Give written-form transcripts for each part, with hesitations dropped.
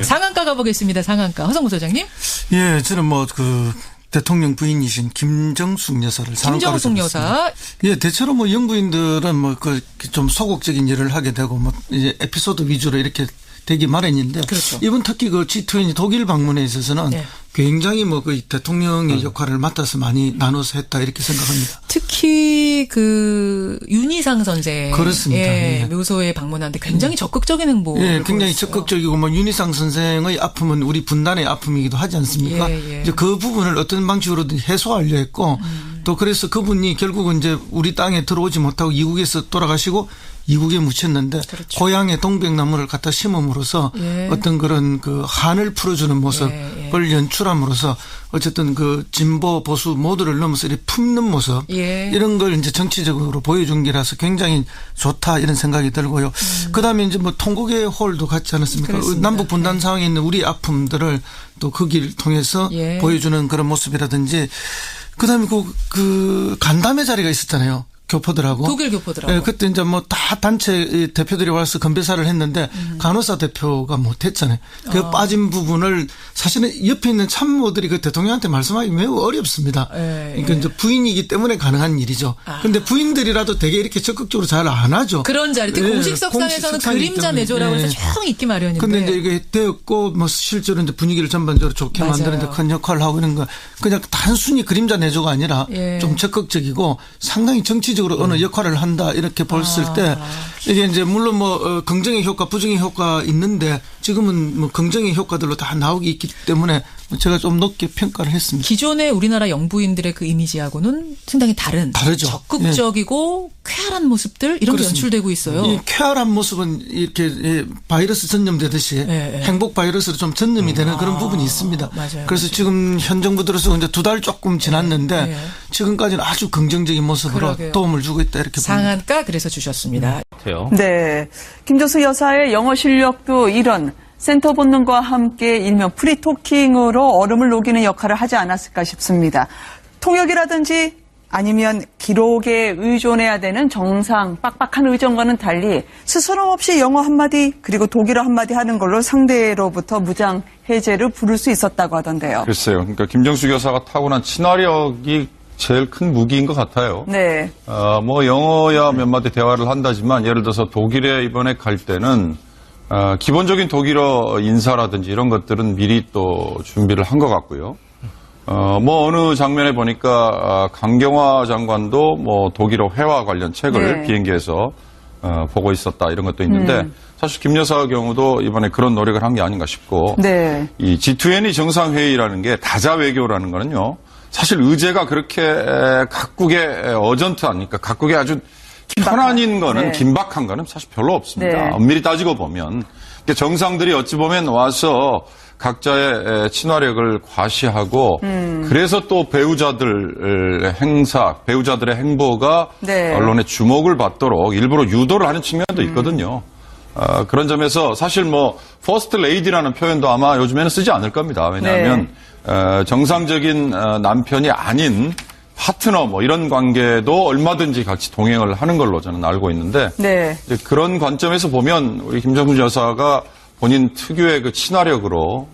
상한가 가보겠습니다. 상한가. 허성무 소장님. 예, 저는 대통령 부인이신 김정숙 여사를 상한가로 김정숙 여사. 예, 대체로 영부인들은 좀 소극적인 일을 하게 되고 이제 에피소드 위주로 이렇게 되기 마련인데. 그렇죠. 이번 특히 G20 독일 방문에 있어서는 네. 굉장히 대통령의 역할을 맡아서 많이 나눠서 했다 이렇게 생각합니다. 특히 윤희상 선생. 그렇습니다. 예, 묘소에 방문하는데 굉장히 적극적인 행보. 예, 굉장히 적극적이고 윤희상 선생의 아픔은 우리 분단의 아픔이기도 하지 않습니까? 예. 이제 그 부분을 어떤 방식으로든 해소하려 했고 또 그래서 그분이 결국은 이제 우리 땅에 들어오지 못하고 이국에서 돌아가시고 이국에 묻혔는데 그렇죠. 고향에 동백나무를 갖다 심음으로써 예. 어떤 그런 한을 풀어주는 모습을 연출함으로써 어쨌든 진보 보수 모두를 넘어서 이렇게 품는 모습 예. 이런 걸 이제 정치적으로 보여준 게라서 굉장히 좋다 이런 생각이 들고요. 그다음에 이제 통곡의 홀도 같지 않았습니까? 그렇습니다. 남북 분단 상황에 있는 우리 아픔들을 또 그 길을 통해서 예. 보여주는 그런 모습이라든지 그다음에 간담회 자리가 있었잖아요. 교포들하고. 독일 교포들하고. 예, 그때 이제 다 단체 대표들이 와서 건배사를 했는데 간호사 대표가 못했잖아요. 그 빠진 부분을 사실은 옆에 있는 참모들이 대통령한테 말씀하기 매우 어렵습니다. 그러니까 이제 부인이기 때문에 가능한 일이죠. 그런데 부인들이라도 되게 이렇게 적극적으로 잘 안 하죠. 그런 자리. 특히 공식석상에서는 그림자 내조라고 해서 쭉 있기 마련인데. 그런데 이제 이게 되었고 실제로 이제 분위기를 전반적으로 좋게 만드는 데 큰 역할을 하고 있는 거. 그냥 단순히 그림자 내조가 아니라 예. 좀 적극적이고 상당히 정치적으로 어느 역할을 한다 이렇게 봤을 때 이게 이제 물론 긍정의 효과 부정의 효과 있는데 지금은 긍정의 효과들로 다 나오기 있기 때문에 제가 좀 높게 평가를 했습니다. 기존의 우리나라 영부인들의 그 이미지하고는 상당히 다르죠. 적극적이고 네. 쾌활한 모습들 이런 게 연출되고 있어요. 이 쾌활한 모습은 이렇게 바이러스 전염되듯이 네. 행복 바이러스로 좀 전염이 되는 그런 부분이 있습니다. 맞아요. 그래서 지금 현 정부 들어서 이제 2달 조금 지났는데 네. 지금까지는 아주 긍정적인 모습으로 그러게요. 도움을 주고 있다 이렇게 상한가 봅니다. 그래서 주셨습니다. 네, 김정숙 여사의 영어 실력도 이런 센터 본능과 함께 일명 프리토킹으로 얼음을 녹이는 역할을 하지 않았을까 싶습니다. 통역이라든지 아니면 기록에 의존해야 되는 정상, 빡빡한 의전과는 달리 스스럼 없이 영어 한마디 그리고 독일어 한마디 하는 걸로 상대로부터 무장 해제를 부를 수 있었다고 하던데요. 글쎄요. 그러니까 김정숙 여사가 타고난 친화력이 제일 큰 무기인 것 같아요. 네. 영어야 몇 마디 대화를 한다지만 예를 들어서 독일에 이번에 갈 때는 기본적인 독일어 인사라든지 이런 것들은 미리 또 준비를 한 것 같고요. 어느 장면에 보니까 강경화 장관도 독일어 회화 관련 책을 네. 비행기에서 보고 있었다 이런 것도 있는데 사실 김 여사의 경우도 이번에 그런 노력을 한 게 아닌가 싶고 네. 이 G20 정상회의라는 게 다자 외교라는 거는요. 사실 의제가 그렇게 각국의 어전트하니까 각국의 아주 편안인 거는 네. 긴박한 거는 사실 별로 없습니다. 네. 엄밀히 따지고 보면 정상들이 어찌 보면 와서 각자의 친화력을 과시하고 그래서 또 배우자들의 행보가 네. 언론의 주목을 받도록 일부러 유도를 하는 측면도 있거든요. 그런 점에서 사실 퍼스트 레이디라는 표현도 아마 요즘에는 쓰지 않을 겁니다. 왜냐하면 네. 정상적인 남편이 아닌 파트너 이런 관계도 얼마든지 같이 동행을 하는 걸로 저는 알고 있는데 네. 그런 관점에서 보면 우리 김정숙 여사가 본인 특유의 그 친화력으로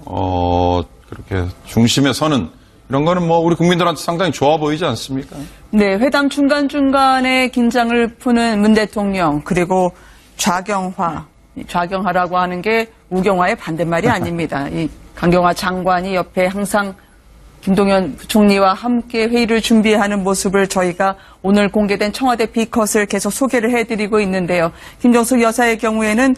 그렇게 중심에 서는 이런 거는 우리 국민들한테 상당히 좋아 보이지 않습니까? 네, 회담 중간중간에 긴장을 푸는 문 대통령 그리고 좌경화라고 하는 게 우경화의 반대말이 아닙니다. 이 강경화 장관이 옆에 항상 김동연 부총리와 함께 회의를 준비하는 모습을 저희가 오늘 공개된 청와대 B컷을 계속 소개를 해드리고 있는데요. 김정숙 여사의 경우에는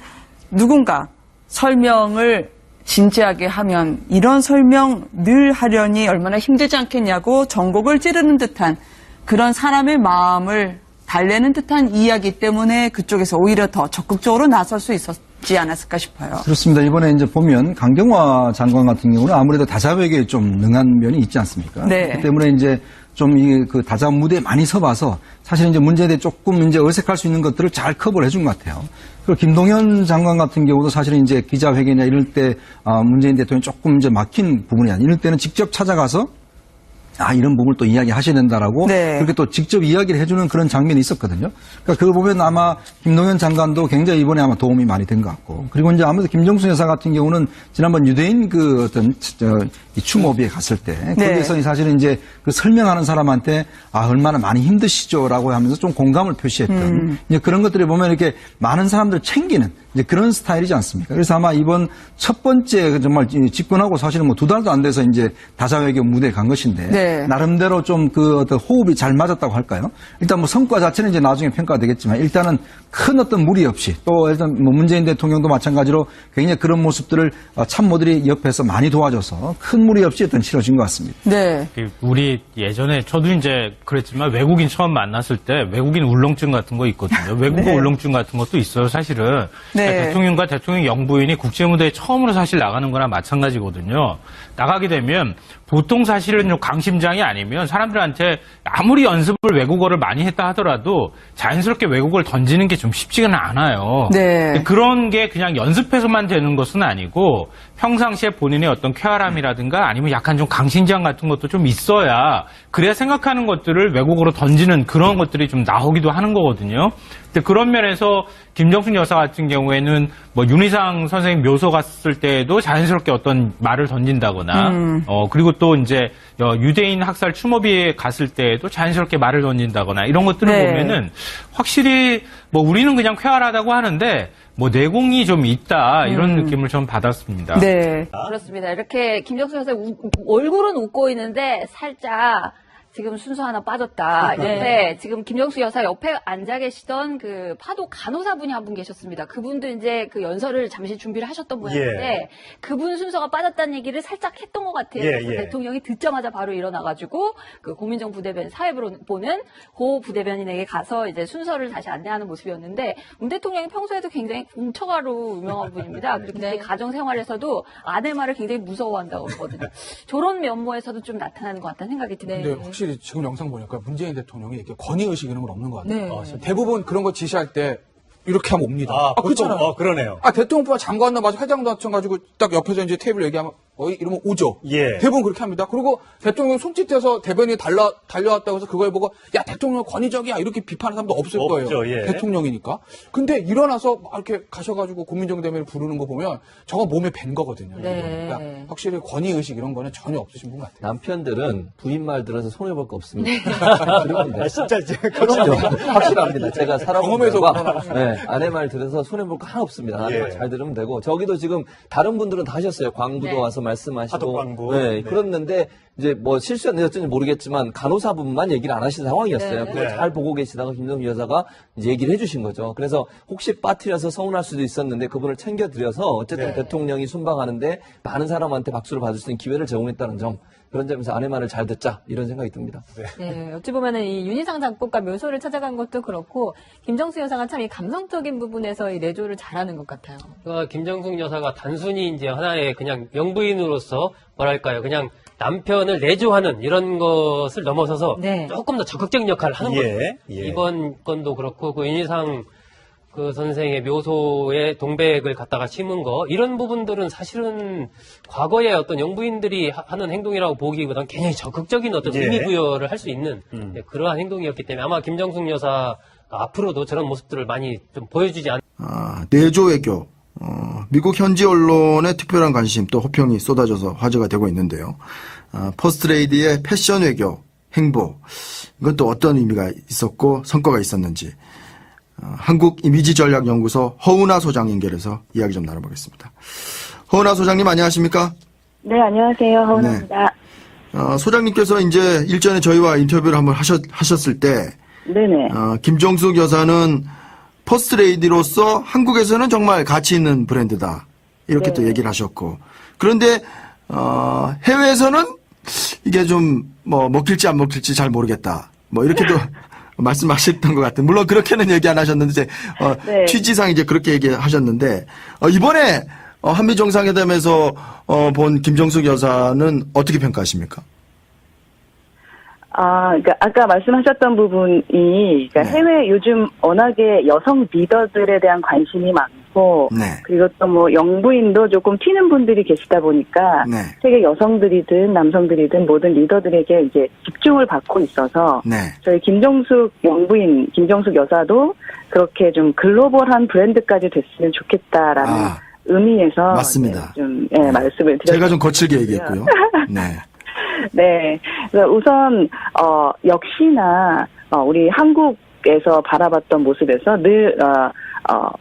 누군가 설명을 진지하게 하면 이런 설명 늘 하려니 얼마나 힘들지 않겠냐고 전곡을 찌르는 듯한 그런 사람의 마음을 달래는 듯한 이야기 때문에 그쪽에서 오히려 더 적극적으로 나설 수 있었지 않았을까 싶어요. 그렇습니다. 이번에 이제 보면 강경화 장관 같은 경우는 아무래도 다자회계에 좀 능한 면이 있지 않습니까? 네. 그렇기 때문에 이제 좀 그 다자 무대에 많이 서봐서 사실 이제 문제에 대해 조금 이제 어색할 수 있는 것들을 잘 커버를 해준 것 같아요. 그리고 김동연 장관 같은 경우도 사실은 이제 기자회견이나 이럴 때 문재인 대통령이 조금 이제 막힌 부분이 아니라 이럴 때는 직접 찾아가서 이런 부분을 또 이야기하셔야 된다라고 네. 그렇게 또 직접 이야기를 해주는 그런 장면이 있었거든요. 그러니까 그걸 보면 아마 김동연 장관도 굉장히 이번에 아마 도움이 많이 된 것 같고, 그리고 이제 아무래도 김정숙 여사 같은 경우는 지난번 유대인 그 어떤 이 추모비에 갔을 때 거기서 사실은 이제 그 설명하는 사람한테 얼마나 많이 힘드시죠라고 하면서 좀 공감을 표시했던 이제 그런 것들을 보면 이렇게 많은 사람들 챙기는 이제 그런 스타일이지 않습니까? 그래서 아마 이번 첫 번째 정말 집권하고 사실은 뭐 2달도 안 돼서 이제 다자외교 무대에 간 것인데 네. 나름대로 좀 그 어떤 호흡이 잘 맞았다고 할까요? 일단 뭐 성과 자체는 이제 나중에 평가가 되겠지만 일단은 큰 어떤 무리 없이 또 일단 뭐 문재인 대통령도 마찬가지로 굉장히 그런 모습들을 참모들이 옆에서 많이 도와줘서 큰 무리 없이 일단 치러진 것 같습니다. 네. 우리 예전에 저도 이제 그랬지만 외국인 처음 만났을 때 외국인 울렁증 같은 거 있거든요. 외국어 네. 울렁증 같은 것도 있어요, 사실은. 네. 그러니까 대통령과 대통령 영부인이 국제무대에 처음으로 사실 나가는 거나 마찬가지거든요. 나가게 되면 보통 사실은 좀 강심장이 아니면 사람들한테 아무리 연습을 외국어를 많이 했다 하더라도 자연스럽게 외국어를 던지는 게 좀 쉽지는 않아요. 네. 그런 게 그냥 연습해서만 되는 것은 아니고 평상시에 본인의 어떤 쾌활함이라든가 아니면 약간 좀 강심장 같은 것도 좀 있어야 그래야 생각하는 것들을 외국어로 던지는 그런 것들이 좀 나오기도 하는 거거든요. 근데 그런 면에서 김정숙 여사 같은 경우에는 뭐 윤희상 선생님 묘소 갔을 때에도 자연스럽게 어떤 말을 던진다거나 그리고 또 이제 유대인 학살 추모비에 갔을 때에도 자연스럽게 말을 던진다거나 이런 것들을 네. 보면은 확실히 뭐 우리는 그냥 쾌활하다고 하는데 뭐 내공이 좀 있다 이런 느낌을 좀 받았습니다. 네. 그렇습니다. 이렇게 김정숙 여사 얼굴은 웃고 있는데 살짝 지금 순서 하나 빠졌다. 옆에 지금 김정숙 여사 옆에 앉아 계시던 그 파독 간호사분이 한 분 계셨습니다. 그분도 이제 그 연설을 잠시 준비를 하셨던 분인데 그분 순서가 빠졌다는 얘기를 살짝 했던 것 같아요. 그래서 대통령이 듣자마자 바로 일어나가지고 그 고민정 부대변인 사회보는 고 부대변인에게 가서 이제 순서를 다시 안내하는 모습이었는데 문 대통령이 평소에도 굉장히 공처가로 유명한 분입니다. 그리고 네. 가정 생활에서도 아내 말을 굉장히 무서워한다고 그러거든요. 저런 면모에서도 좀 나타나는 것 같다는 생각이 드네요. 네, 확실히 지금 영상 보니까 문재인 대통령이 이렇게 권위의식 이런 건 없는 것 같아요. 네. 대부분 그런 거 지시할 때 이렇게 하면 옵니다. 그렇잖아요. 그러네요. 대통령부가 장관나 마저 회장도 마찬가지고 딱 옆에서 이제 테이블 얘기하면 이러면 오죠. 예. 대부분 그렇게 합니다. 그리고 대통령 손짓해서 대변인이 달려왔다고 해서 그걸 보고 야 대통령 권위적이야 이렇게 비판하는 사람도 없을 거예요. 없죠, 예. 대통령이니까. 근데 일어나서 막 이렇게 가셔가지고 고민정 대변인 부르는 거 보면 저거 몸에 밴 거거든요. 네. 그러니까 확실히 권위의식 이런 거는 전혀 없으신 분 같아요. 남편들은 부인 말 들어서 손해볼 거 없습니다. 진짜 그럼요. 확실합니다. 제가 살아본 경험에서 결과 아내 말 들어서 손해볼 거 하나 없습니다. 아내 말 잘 들으면 되고 저기도 지금 다른 분들은 다 하셨어요. 광부도 와서 말씀하시고 하덕광부. 그랬는데 이제 뭐 실수였는지 모르겠지만 간호사분만 얘기를 안 하신 상황이었어요. 그걸 잘 보고 계시다가 김정숙 여사가 이제 얘기를 해주신 거죠. 그래서 혹시 빠뜨려서 서운할 수도 있었는데 그분을 챙겨드려서 어쨌든 대통령이 순방하는데 많은 사람한테 박수를 받을 수 있는 기회를 제공했다는 점, 그런 점에서 아내 말을 잘 듣자 이런 생각이 듭니다. 네, 어찌 보면은 이 윤희상 작곡가 묘소를 찾아간 것도 그렇고 김정숙 여사가 참 이 감성적인 부분에서 이 내조를 잘하는 것 같아요. 김정숙 여사가 단순히 이제 하나의 그냥 영부인으로서 뭐랄까요, 그냥 남편을 내조하는 이런 것을 넘어서서 조금 더 적극적인 역할을 하는 거예요. 이번 건도 그렇고 그 윤희상 그 선생의 묘소에 동백을 갖다가 심은 거 이런 부분들은 사실은 과거에 어떤 영부인들이 하는 행동이라고 보기보다는 굉장히 적극적인 어떤 의미 부여를 할 수 있는 그러한 행동이었기 때문에 아마 김정숙 여사 앞으로도 저런 모습들을 많이 좀 보여주지 않. 내조 외교. 미국 현지 언론의 특별한 관심 또 호평이 쏟아져서 화제가 되고 있는데요. 퍼스트레이디의 패션 외교 행보, 이건 또 어떤 의미가 있었고 성과가 있었는지 한국이미지전략연구소 허은하 소장 연결해서 이야기 좀 나눠보겠습니다. 허은하 소장님 안녕하십니까? 네, 안녕하세요. 허은하입니다. 소장님께서 이제 일전에 저희와 인터뷰를 한번 하셨을 때 네네. 김정숙 여사는 퍼스트레이디로서 한국에서는 정말 가치 있는 브랜드다. 이렇게 또 얘기를 하셨고. 그런데, 해외에서는 이게 좀, 먹힐지 안 먹힐지 잘 모르겠다. 이렇게도 말씀하셨던 것 같아요. 물론 그렇게는 얘기 안 하셨는데, 취지상 이제 그렇게 얘기하셨는데, 이번에, 한미 정상회담에서, 본 김정숙 여사는 어떻게 평가하십니까? 그러니까 아까 말씀하셨던 부분이, 그러니까 해외 요즘 워낙에 여성 리더들에 대한 관심이 많고, 많고, 네. 그리고 또 뭐 영부인도 조금 튀는 분들이 계시다 보니까, 네. 세계 여성들이든 남성들이든 모든 리더들에게 이제 집중을 받고 있어서, 네. 저희 김정숙 영부인, 김정숙 여사도 그렇게 좀 글로벌한 브랜드까지 됐으면 좋겠다라는 의미에서 맞습니다. 좀 말씀을 드렸습니다. 제가 좀 거칠게 얘기했고요. 네. 네. 우선 역시나 우리 한국에서 바라봤던 모습에서 늘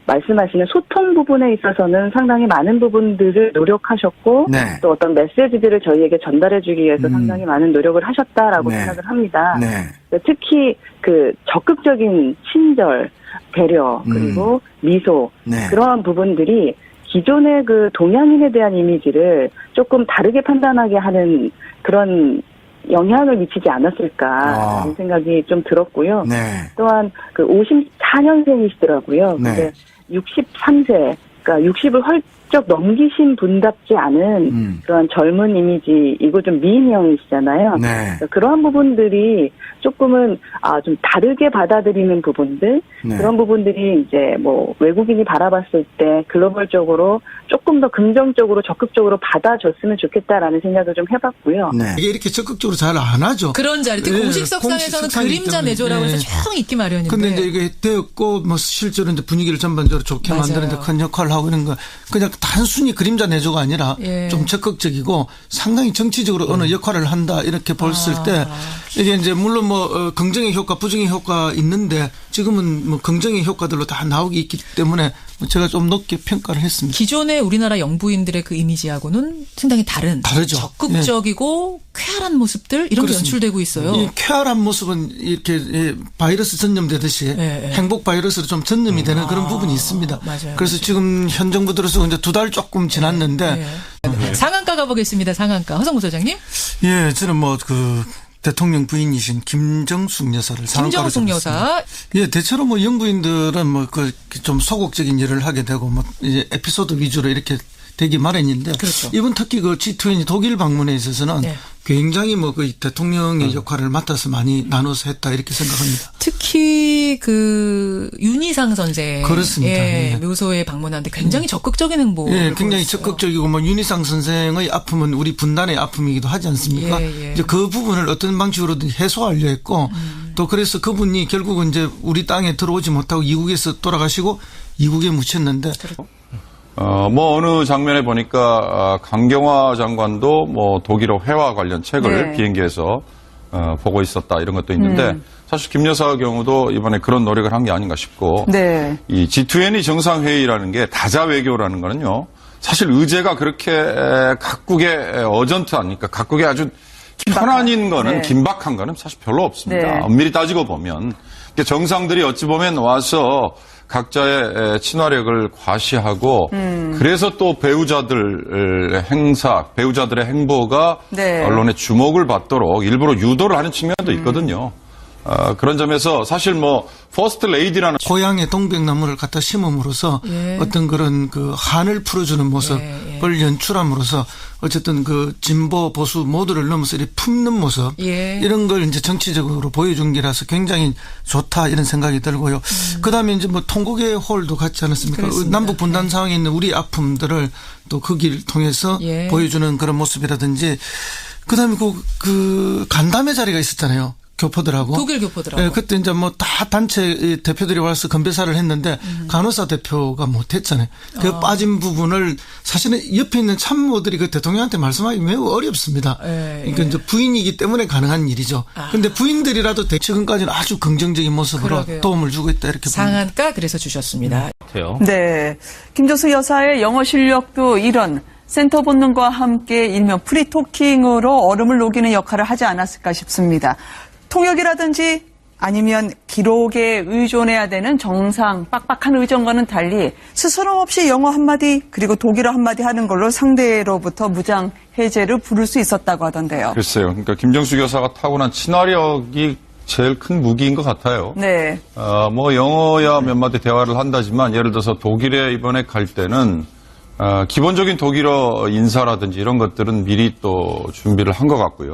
말씀하시는 소통 부분에 있어서는 상당히 많은 부분들을 노력하셨고 네. 또 어떤 메시지들을 저희에게 전달해주기 위해서 상당히 많은 노력을 하셨다라고 네. 생각을 합니다. 네. 특히 그 적극적인 친절, 배려 그리고 미소 네. 그러한 부분들이 기존의 그 동양인에 대한 이미지를 조금 다르게 판단하게 하는 그런 영향을 미치지 않았을까라는 생각이 좀 들었고요. 네. 또한 그 54년생이시더라고요. 네. 근데 63세, 그러니까 60을 훌쩍 넘기신 분답지 않은 그런 젊은 이미지이고 좀 미인형이시잖아요. 네. 그러니까 그러한 부분들이 조금은 좀 다르게 받아들이는 부분들, 네. 그런 부분들이 이제 뭐 외국인이 바라봤을 때 글로벌적으로 조금 더 긍정적으로 적극적으로 받아줬으면 좋겠다라는 생각을 좀 해봤고요. 네. 이게 이렇게 적극적으로 잘 안 하죠. 그런 자리, 특히 공식 석상에서는 그림자 내조라고 해서 쭉 있기 마련인데. 근데 이제 이게 되었고, 뭐 실제로 이제 분위기를 전반적으로 좋게 맞아요. 만드는데 큰 역할을 하고 있는 거, 그냥 단순히 그림자 내조가 아니라 좀 적극적이고 상당히 정치적으로 어느 역할을 한다 이렇게 봤을 때 이게 이제 물론 뭐 긍정의 효과, 부정의 효과 있는데 지금은 뭐 긍정의 효과들로 다 나오기 있기 때문에 제가 좀 높게 평가를 했습니다. 기존의 우리나라 영부인들의 그 이미지하고는 상당히 다르죠. 적극적이고 쾌활한 모습들 이런 게 연출되고 있어요. 이 쾌활한 모습은 이렇게 바이러스 전염되듯이 행복 바이러스로 좀 전염이 되는 그런 부분이 있습니다. 맞아요. 그래서 지금 현 정부 들어서 이제 2달 조금 지났는데 상한가 가보겠습니다. 상한가 허성무 소장님. 예, 저는 뭐 그 대통령 부인이신 김정숙 여사를 상한가로 김정숙 여사. 예, 대체로 뭐 영부인들은 뭐 그 좀 소극적인 일을 하게 되고 뭐 이제 에피소드 위주로 이렇게 되기 마련인데 그렇죠. 이번 특히 그 G20 독일 방문에 있어서는 굉장히 뭐 그 대통령의 역할을 맡아서 많이 나눠서 했다 이렇게 생각합니다. 특히 그 윤희상 선생 그렇습니다. 묘소에 방문하는데 굉장히 적극적인 행보. 굉장히 적극적이고 뭐 윤희상 선생의 아픔은 우리 분단의 아픔이기도 하지 않습니까? 이제 그 부분을 어떤 방식으로든 해소하려 했고 또 그래서 그분이 결국은 이제 우리 땅에 들어오지 못하고 이국에서 돌아가시고 이국에 묻혔는데. 뭐 어느 장면에 보니까 강경화 장관도 뭐 독일어 회화 관련 책을 비행기에서 보고 있었다 이런 것도 있는데 사실 김 여사 경우도 이번에 그런 노력을 한 게 아닌가 싶고 이 G20 정상회의라는 게 다자 외교라는 거는요 사실 의제가 그렇게 각국의 어전트하니까 각국의 아주 편안인 거는 긴박한 거는 사실 별로 없습니다. 엄밀히 따지고 보면 정상들이 어찌 보면 와서 각자의 친화력을 과시하고 그래서 또 배우자들의 행보가 언론의 주목을 받도록 일부러 유도를 하는 측면도 있거든요. 그런 점에서 사실 뭐 퍼스트 레이디라는 고향에 동백나무를 갖다 심음으로써 어떤 그런 그 한을 풀어주는 모습을 연출함으로써 어쨌든 그 진보 보수 모두를 넘어서 이렇게 품는 모습 이런 걸 이제 정치적으로 보여준 게라서 굉장히 좋다 이런 생각이 들고요. 그다음에 이제 뭐 통곡의 홀도 같지 않았습니까? 그렇습니다. 남북 분단 상황에 있는 우리 아픔들을 또 그 길 통해서 보여주는 그런 모습이라든지 그다음에 그 간담회 자리가 있었잖아요. 교포들하고. 독일 교포들하고. 그때 이제 뭐 다 단체 대표들이 와서 건배사를 했는데 간호사 대표가 못했잖아요. 그 빠진 부분을 사실은 옆에 있는 참모들이 그 대통령한테 말씀하기 매우 어렵습니다. 그러니까 이제 부인이기 때문에 가능한 일이죠. 그런데 부인들이라도 지금까지는 아주 긍정적인 모습으로 도움을 주고 있다 이렇게 상한가 그래서 주셨습니다. 네. 김정숙 여사의 영어 실력도 이런 센터 본능과 함께 일명 프리토킹으로 얼음을 녹이는 역할을 하지 않았을까 싶습니다. 통역이라든지 아니면 기록에 의존해야 되는 정상, 빡빡한 의전과는 달리 스스럼 없이 영어 한마디 그리고 독일어 한마디 하는 걸로 상대로부터 무장 해제를 부를 수 있었다고 하던데요. 글쎄요. 그러니까 김정숙 여사가 타고난 친화력이 제일 큰 무기인 것 같아요. 네. 뭐 영어야 몇 마디 대화를 한다지만 예를 들어서 독일에 이번에 갈 때는 기본적인 독일어 인사라든지 이런 것들은 미리 또 준비를 한 것 같고요.